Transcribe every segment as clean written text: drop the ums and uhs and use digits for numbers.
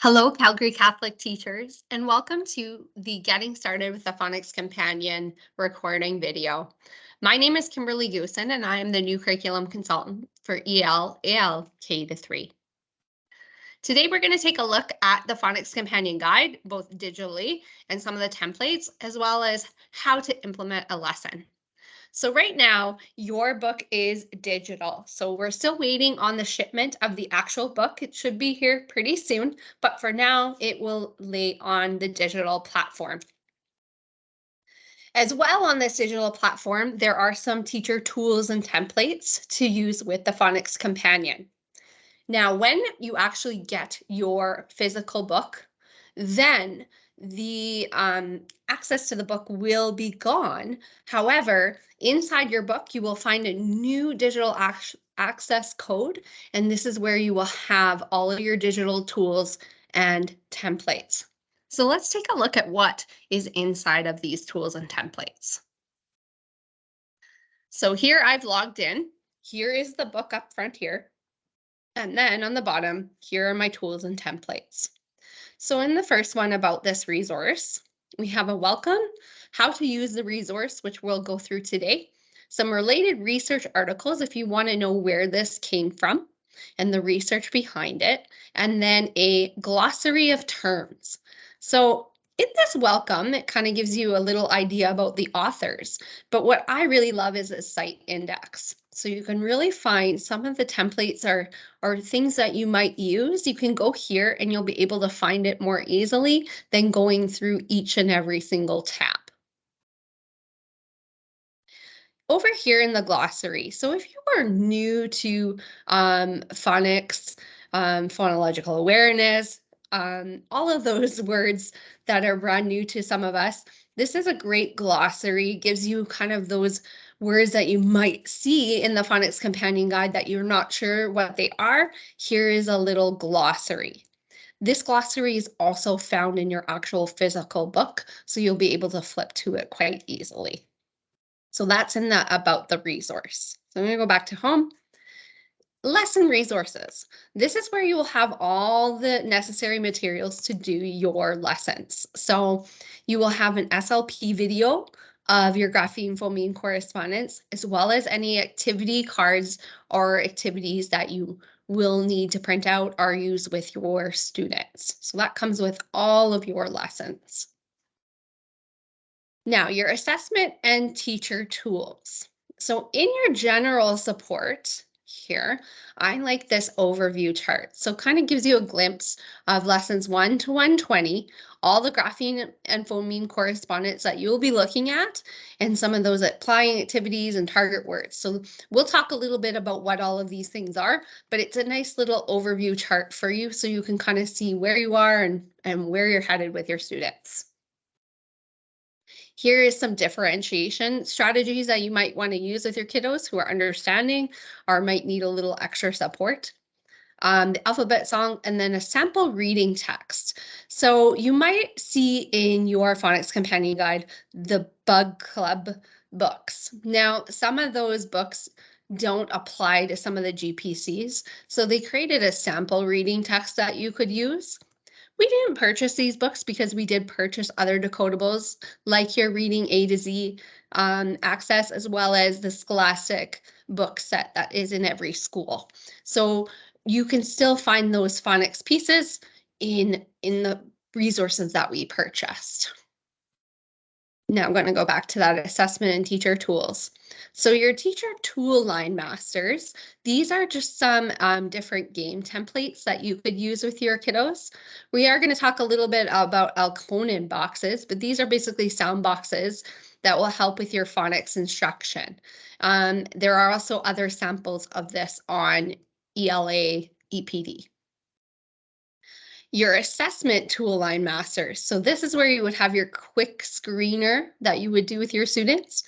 Hello, Calgary Catholic teachers, and welcome to the Getting Started with the Phonics Companion recording video. My name is Kimberly Goosen, and I am the new curriculum consultant for EL K-3. Today, we're going to take a look at the Phonics Companion Guide, both digitally and some of the templates, as well as how to implement a lesson. So right now, your book is digital. So we're still waiting on the shipment of the actual book. It should be here pretty soon, but for now, it will lay on the digital platform. As well on this digital platform, there are some teacher tools and templates to use with the Phonics Companion. Now, when you actually get your physical book, then the access to the book will be gone. However, inside your book, you will find a new digital access code, and this is where you will have all of your digital tools and templates. So let's take a look at what is inside of these tools and templates. So here I've logged in. Here is the book up front here. And then on the bottom, here are my tools and templates. So in the first one about this resource, we have a welcome, how to use the resource, which we'll go through today, some related research articles if you want to know where this came from and the research behind it, and then a glossary of terms. So in this welcome, it kind of gives you a little idea about the authors, but what I really love is a site index. So you can really find some of the templates or things that you might use. You can go here and you'll be able to find it more easily than going through each and every single tab. Over here in the glossary, so if you are new to phonics, phonological awareness, all of those words that are brand new to some of us, this is a great glossary. It gives you kind of those words that you might see in the Phonics Companion Guide that you're not sure what they are. Here is a little glossary. This glossary is also found in your actual physical book, so you'll be able to flip to it quite easily. So that's in the about the resource. So I'm going to go back to home. Lesson resources. This is where you will have all the necessary materials to do your lessons. So you will have an SLP video of your grapheme phoneme correspondence, as well as any activity cards or activities that you will need to print out or use with your students. So that comes with all of your lessons. Now, your assessment and teacher tools. So in your general support here, I like this overview chart. So kind of gives you a glimpse of lessons 1 to 120, all the grapheme and phoneme correspondence that you'll be looking at, and some of those applying activities and target words. So we'll talk a little bit about what all of these things are, but it's a nice little overview chart for you so you can kind of see where you are and where you're headed with your students. Here is some differentiation strategies that you might want to use with your kiddos who are understanding or might need a little extra support. The alphabet song, and then a sample reading text. So you might see in your Phonics Companion Guide the Bug Club books. Now, some of those books don't apply to some of the GPCs, so they created a sample reading text that you could use. We didn't purchase these books because we did purchase other decodables like your Reading A to Z access, as well as the Scholastic book set that is in every school. So you can still find those phonics pieces in the resources that we purchased. Now I'm going to go back to that assessment and teacher tools. So your teacher tool line masters, these are just some different game templates that you could use with your kiddos. We are going to talk a little bit about Alconin boxes, but these are basically sound boxes that will help with your phonics instruction. There are also other samples of this on ELA EPD. Your assessment tool line masters. So this is where you would have your quick screener that you would do with your students,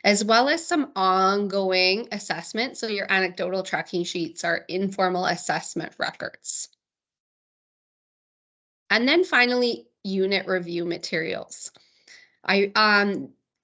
as well as some ongoing assessment. So your anecdotal tracking sheets are informal assessment records. And then finally, unit review materials.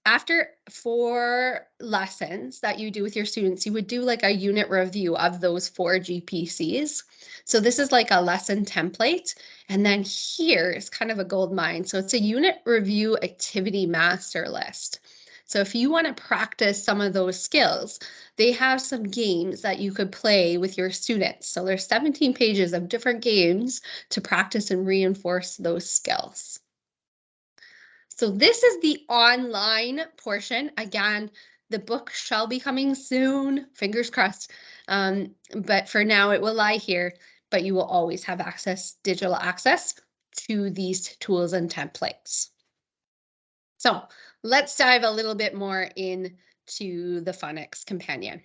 After 4 lessons that you do with your students, you would do like a unit review of those 4 GPCs. So this is like a lesson template. And then here is kind of a gold mine. So it's a unit review activity master list. So if you want to practice some of those skills, they have some games that you could play with your students. So there's 17 pages of different games to practice and reinforce those skills. So this is the online portion. Again, the book shall be coming soon, fingers crossed. But for now, it will lie here, but you will always have digital access to these tools and templates. So let's dive a little bit more into the Phonics Companion.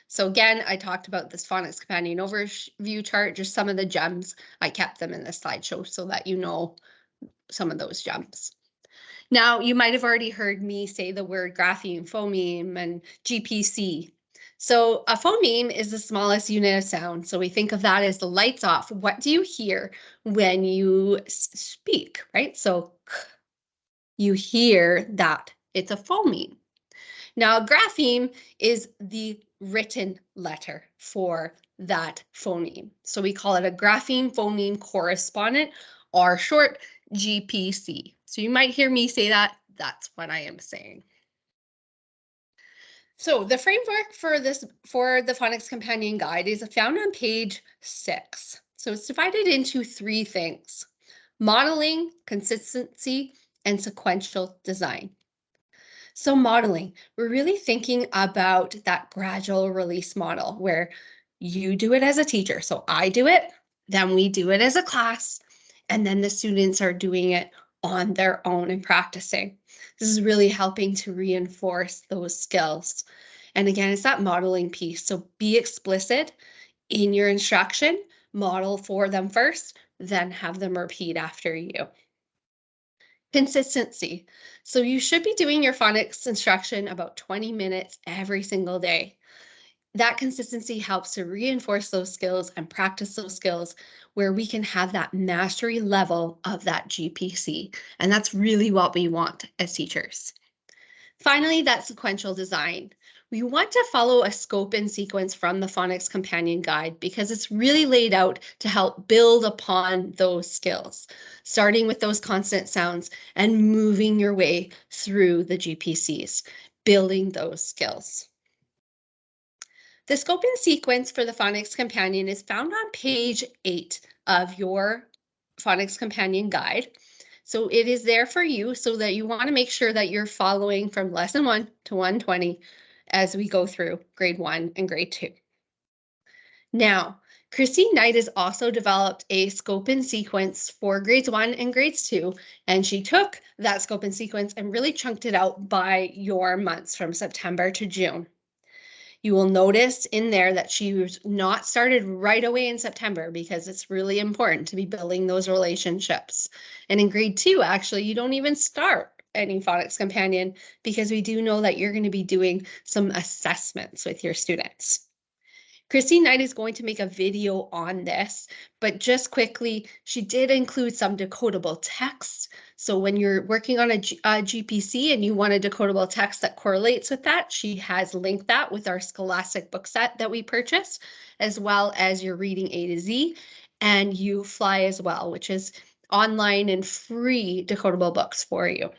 So again, I talked about this Phonics Companion overview chart, just some of the gems. I kept them in the slideshow so that you know some of those gems. Now, you might have already heard me say the word grapheme, phoneme, and GPC. So a phoneme is the smallest unit of sound. So we think of that as the lights off. What do you hear when you speak, right? So you hear that it's a phoneme. Now, grapheme is the written letter for that phoneme. So we call it a grapheme phoneme correspondent, or short GPC. So you might hear me say that. That's what I am saying. So the framework for the Phonics Companion Guide is found on page 6. So it's divided into 3 things: modeling, consistency, and sequential design. So modeling, we're really thinking about that gradual release model where you do it as a teacher. So I do it, then we do it as a class, and then the students are doing it on their own and practicing. This is really helping to reinforce those skills. And again, it's that modeling piece. So be explicit in your instruction, model for them first, then have them repeat after you. Consistency. So you should be doing your phonics instruction about 20 minutes every single day. That consistency helps to reinforce those skills and practice those skills where we can have that mastery level of that GPC. And that's really what we want as teachers. Finally, that sequential design. We want to follow a scope and sequence from the Phonics Companion Guide because it's really laid out to help build upon those skills, starting with those consonant sounds and moving your way through the GPCs, building those skills. The scope and sequence for the Phonics Companion is found on page 8 of your Phonics Companion Guide. So it is there for you so that you want to make sure that you're following from lesson 1 to 120 as we go through grade 1 and grade 2. Now, Christine Knight has also developed a scope and sequence for grades 1 and grades 2, and she took that scope and sequence and really chunked it out by your months from September to June. You will notice in there that she was not started right away in September because it's really important to be building those relationships. And in grade 2, actually, you don't even start any Phonics Companion because we do know that you're going to be doing some assessments with your students. Christine Knight is going to make a video on this, but just quickly, she did include some decodable text. So when you're working on a GPC and you want a decodable text that correlates with that, she has linked that with our Scholastic book set that we purchased, as well as your Reading A to Z and You Fly as well, which is online and free decodable books for you.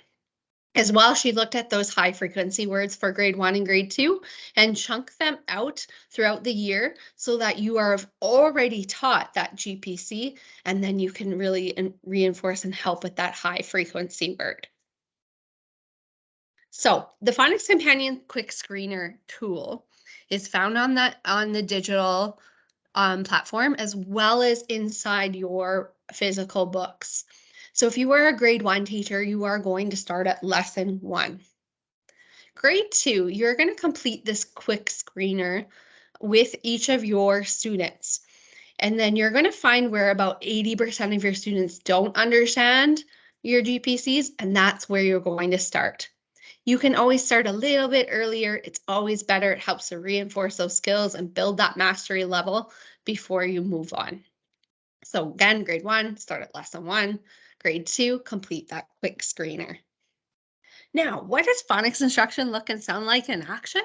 As well, she looked at those high frequency words for grade 1 and grade 2 and chunked them out throughout the year so that you are already taught that GPC, and then you can really reinforce and help with that high frequency word. So the Phonics Companion Quick Screener tool is found on the digital platform as well as inside your physical books. So if you are a grade 1 teacher, you are going to start at lesson 1. Grade 2, you're going to complete this quick screener with each of your students. And then you're going to find where about 80% of your students don't understand your GPCs, and that's where you're going to start. You can always start a little bit earlier. It's always better. It helps to reinforce those skills and build that mastery level before you move on. So again, grade 1, start at lesson 1. Grade 2, complete that quick screener. Now, what does phonics instruction look and sound like in action?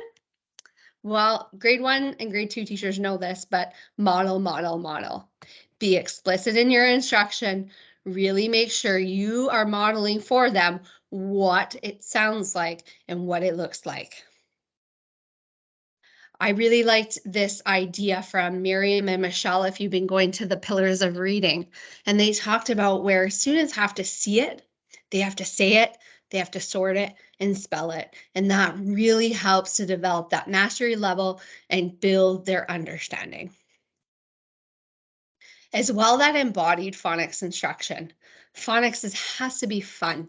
Well, grade 1 and grade 2 teachers know this, but model, model, model. Be explicit in your instruction. Really make sure you are modeling for them what it sounds like and what it looks like. I really liked this idea from Miriam and Michelle, if you've been going to the Pillars of Reading, and they talked about where students have to see it, they have to say it, they have to sort it and spell it. And that really helps to develop that mastery level and build their understanding. As well, that embodied phonics instruction. Has to be fun.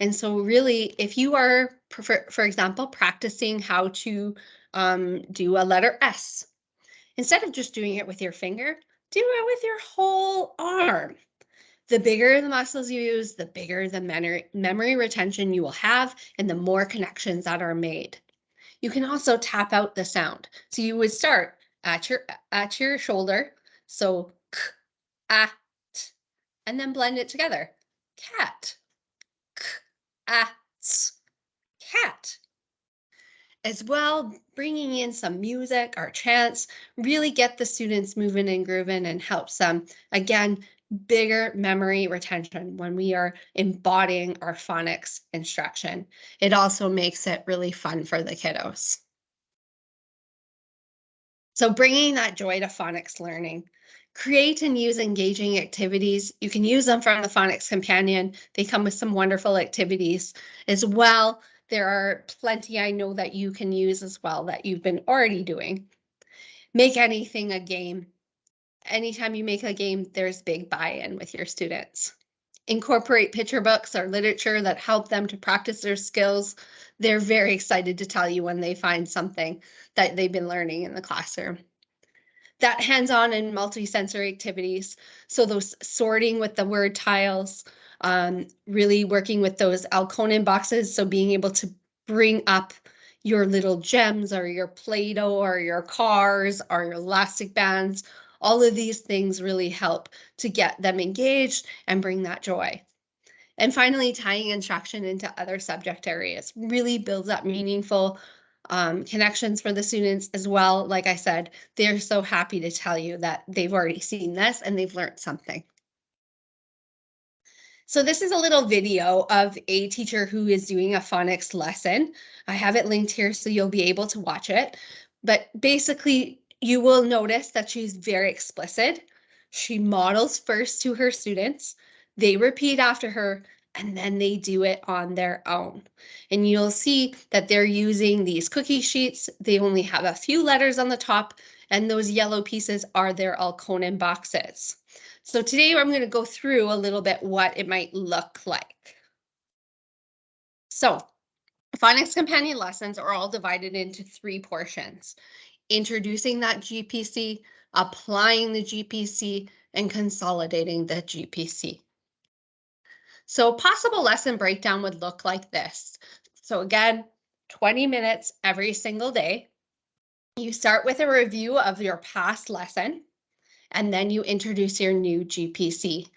And so really, if you are, for example, practicing how to do a letter S, instead of just doing it with your finger, do it with your whole arm. The bigger the muscles you use, the bigger the memory retention you will have and the more connections that are made. You can also tap out the sound. So you would start at your shoulder. So k, a, t, and then blend it together. Cat, k, a, t, cat. As well, bringing in some music or chants, really get the students moving and grooving and helps them, again, bigger memory retention when we are embodying our phonics instruction. It also makes it really fun for the kiddos. So bringing that joy to phonics learning. Create and use engaging activities. You can use them from the Phonics Companion. They come with some wonderful activities as well. There are plenty I know that you can use as well that you've been already doing. Make anything a game. Anytime you make a game, there's big buy-in with your students. Incorporate picture books or literature that help them to practice their skills. They're very excited to tell you when they find something that they've been learning in the classroom. That hands-on and multi-sensory activities. So those sorting with the word tiles, really working with those Alconin boxes. So being able to bring up your little gems or your Play-Doh or your cars or your elastic bands. All of these things really help to get them engaged and bring that joy. And finally, tying instruction into other subject areas really builds up meaningful connections for the students as well. Like I said, they're so happy to tell you that they've already seen this and they've learned something. So this is a little video of a teacher who is doing a phonics lesson. I have it linked here so you'll be able to watch it. But basically, you will notice that she's very explicit. She models first to her students. They repeat after her, and then they do it on their own. And you'll see that they're using these cookie sheets. They only have a few letters on the top, and those yellow pieces are their Alconin boxes. So today I'm going to go through a little bit what it might look like. So Phonics Companion lessons are all divided into 3 portions: introducing that GPC, applying the GPC, and consolidating the GPC. So possible lesson breakdown would look like this. So again, 20 minutes every single day. You start with a review of your past lesson, and then you introduce your new GPC.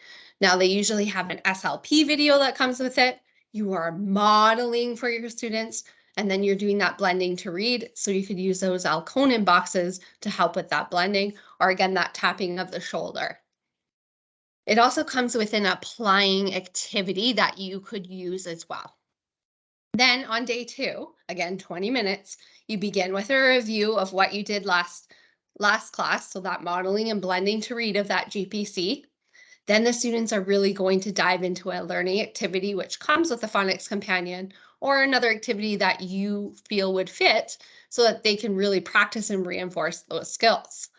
Now they usually have an SLP video that comes with it. You are modeling for your students, and then you're doing that blending to read. So you could use those Alconin boxes to help with that blending, or again, that tapping of the shoulder. It also comes with an applying activity that you could use as well. Then on day 2, again, 20 minutes, you begin with a review of what you did last class, so that modeling and blending to read of that GPC. Then the students are really going to dive into a learning activity, which comes with the Phonics Companion, or another activity that you feel would fit so that they can really practice and reinforce those skills.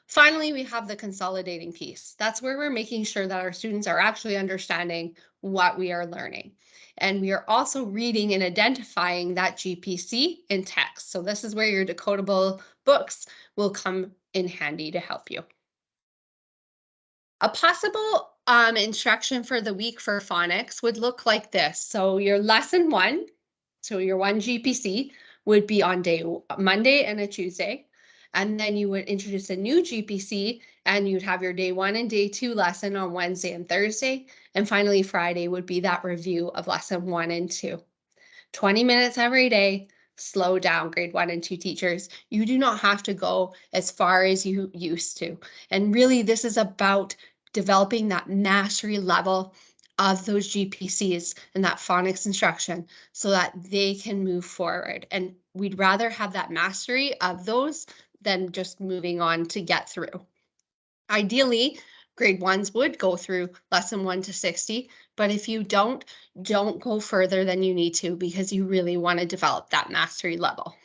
Finally, we have the consolidating piece. That's where we're making sure that our students are actually understanding what we are learning. And we are also reading and identifying that GPC in text. So this is where your decodable books will come in handy to help you. A possible instruction for the week for phonics would look like this. So your lesson 1, so your 1 GPC would be on Monday and a Tuesday. And then you would introduce a new GPC and you'd have your day 1 and day 2 lesson on Wednesday and Thursday. And finally, Friday would be that review of lesson 1 and 2. 20 minutes every day. Slow down, grade 1 and 2 teachers. You do not have to go as far as you used to. And really, this is about developing that mastery level of those GPCs and that phonics instruction so that they can move forward. And we'd rather have that mastery of those than just moving on to get through. Ideally, grade 1s would go through lesson 1 to 60, but if you don't go further than you need to because you really want to develop that mastery level.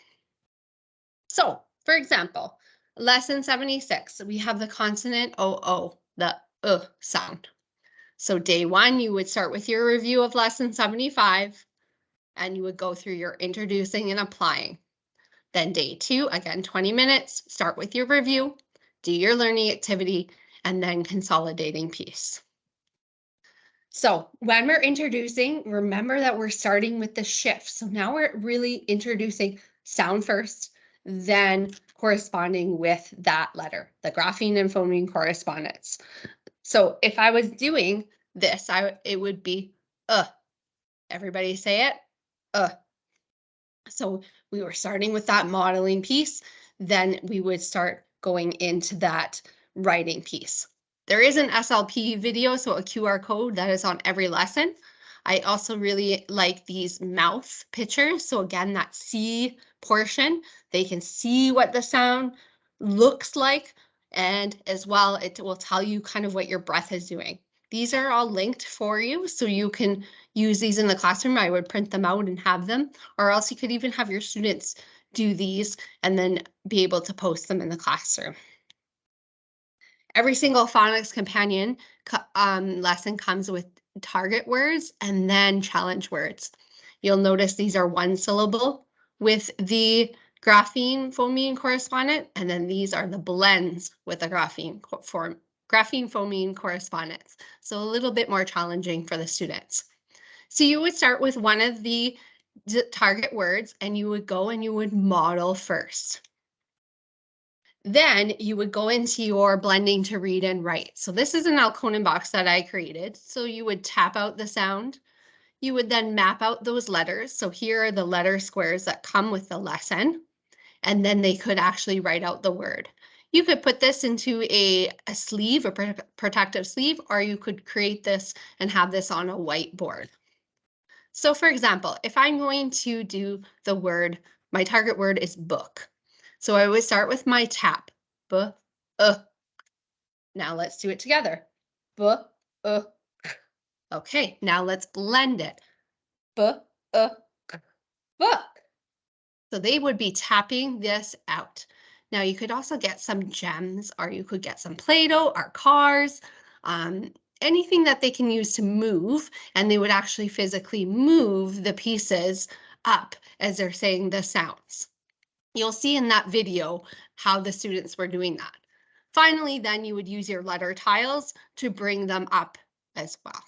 So, for example, lesson 76, we have the consonant OO, the sound. So day 1, you would start with your review of lesson 75, and you would go through your introducing and applying. Then day 2, again, 20 minutes, start with your review, do your learning activity, and then consolidating piece. So when we're introducing, remember that we're starting with the shift. So now we're really introducing sound first, then corresponding with that letter, the grapheme and phoneme correspondence. So if I was doing this, it would be Everybody say it, So we were starting with that modeling piece, then we would start going into that writing piece. There is an SLP video, so a QR code that is on every lesson. I also really like these mouth pictures. So again, that C portion, they can see what the sound looks like, and as well, it will tell you kind of what your breath is doing. These are all linked for you, so you can use these in the classroom. I would print them out and have them, or else you could even have your students do these and then be able to post them in the classroom. Every single phonics companion lesson comes with target words and then challenge words. You'll notice these are one syllable with the grapheme phoneme correspondent, and then these are the blends with the grapheme phoneme correspondence. So a little bit more challenging for the students. So you would start with one of the target words and you would go and you would model first. Then you would go into your blending to read and write. So this is an Alconin box that I created. So you would tap out the sound. You would then map out those letters. So here are the letter squares that come with the lesson. And then they could actually write out the word. You could put this into a sleeve, a protective sleeve, or you could create this and have this on a whiteboard. So for example, if I'm going to do the word, my target word is book. So I would start with my tap. Now let's do it together. Okay, now let's blend it. Book. So they would be tapping this out. Now you could also get some gems, or you could get some Play-Doh or cars, anything that they can use to move, and they would actually physically move the pieces up as they're saying the sounds. You'll see in that video how the students were doing that. Finally, then you would use your letter tiles to bring them up as well.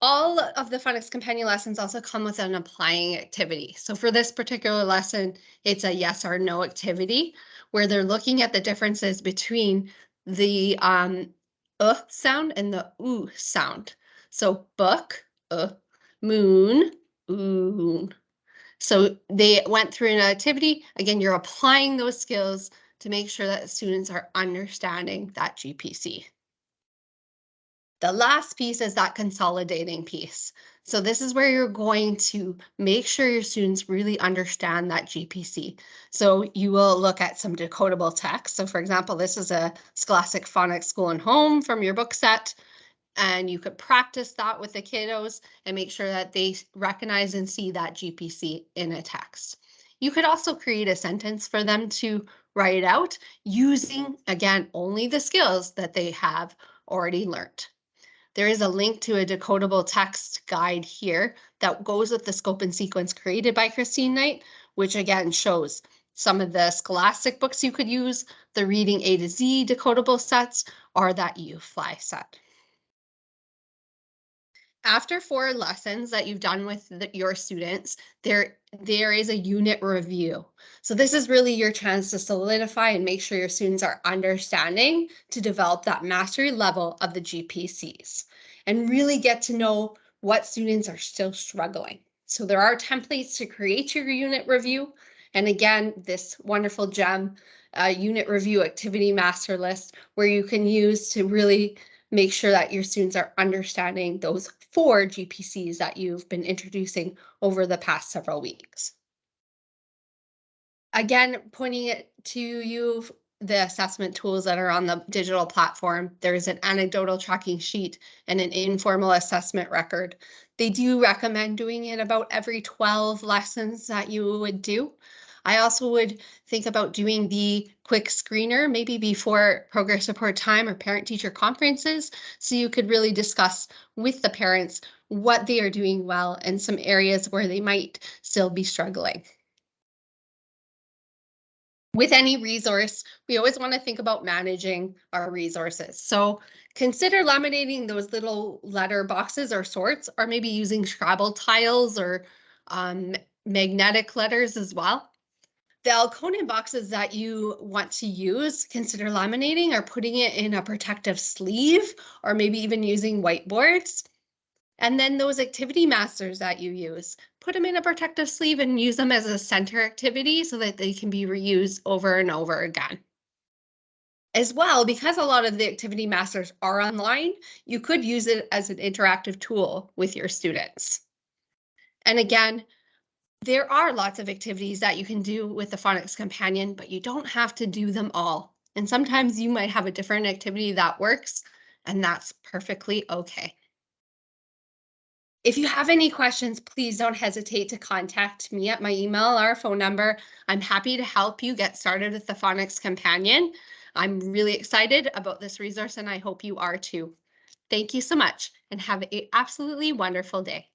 All of the phonics companion lessons also come with an applying activity. So for this particular lesson, it's a yes or no activity where they're looking at the differences between the sound and the oo sound. So book, moon, oon. So they went through an activity. Again, you're applying those skills to make sure that students are understanding that GPC. The last piece is that consolidating piece. So this is where you're going to make sure your students really understand that GPC. So you will look at some decodable text. So for example, this is a Scholastic Phonics School and Home from your book set. And you could practice that with the kiddos and make sure that they recognize and see that GPC in a text. You could also create a sentence for them to write out using, again, only the skills that they have already learned. There is a link to a decodable text guide here that goes with the scope and sequence created by Christine Knight, which again shows some of the Scholastic books you could use, the Reading A to Z decodable sets, or that U-Fly set. After 4 lessons that you've done with your students, there is a unit review. So this is really your chance to solidify and make sure your students are understanding to develop that mastery level of the GPCs and really get to know what students are still struggling. So there are templates to create your unit review. And again, this wonderful gem, unit review activity master list, where you can use to really make sure that your students are understanding those 4 GPCs that you've been introducing over the past several weeks. Again, pointing it to you, the assessment tools that are on the digital platform. There's an anecdotal tracking sheet and an informal assessment record. They do recommend doing it about every 12 lessons that you would do. I also would think about doing the quick screener, maybe before progress report time or parent-teacher conferences, so you could really discuss with the parents what they are doing well and some areas where they might still be struggling. With any resource, we always want to think about managing our resources. So consider laminating those little letter boxes or sorts, or maybe using Scrabble tiles or magnetic letters as well. The Alconin boxes that you want to use, consider laminating or putting it in a protective sleeve, or maybe even using whiteboards. And then those activity masters that you use, put them in a protective sleeve and use them as a center activity so that they can be reused over and over again. As well, because a lot of the activity masters are online, you could use it as an interactive tool with your students. And again, there are lots of activities that you can do with the Phonics Companion, but you don't have to do them all. And sometimes you might have a different activity that works, and that's perfectly okay. If you have any questions, please don't hesitate to contact me at my email or phone number. I'm happy to help you get started with the Phonics Companion. I'm really excited about this resource and I hope you are too. Thank you so much and have an absolutely wonderful day.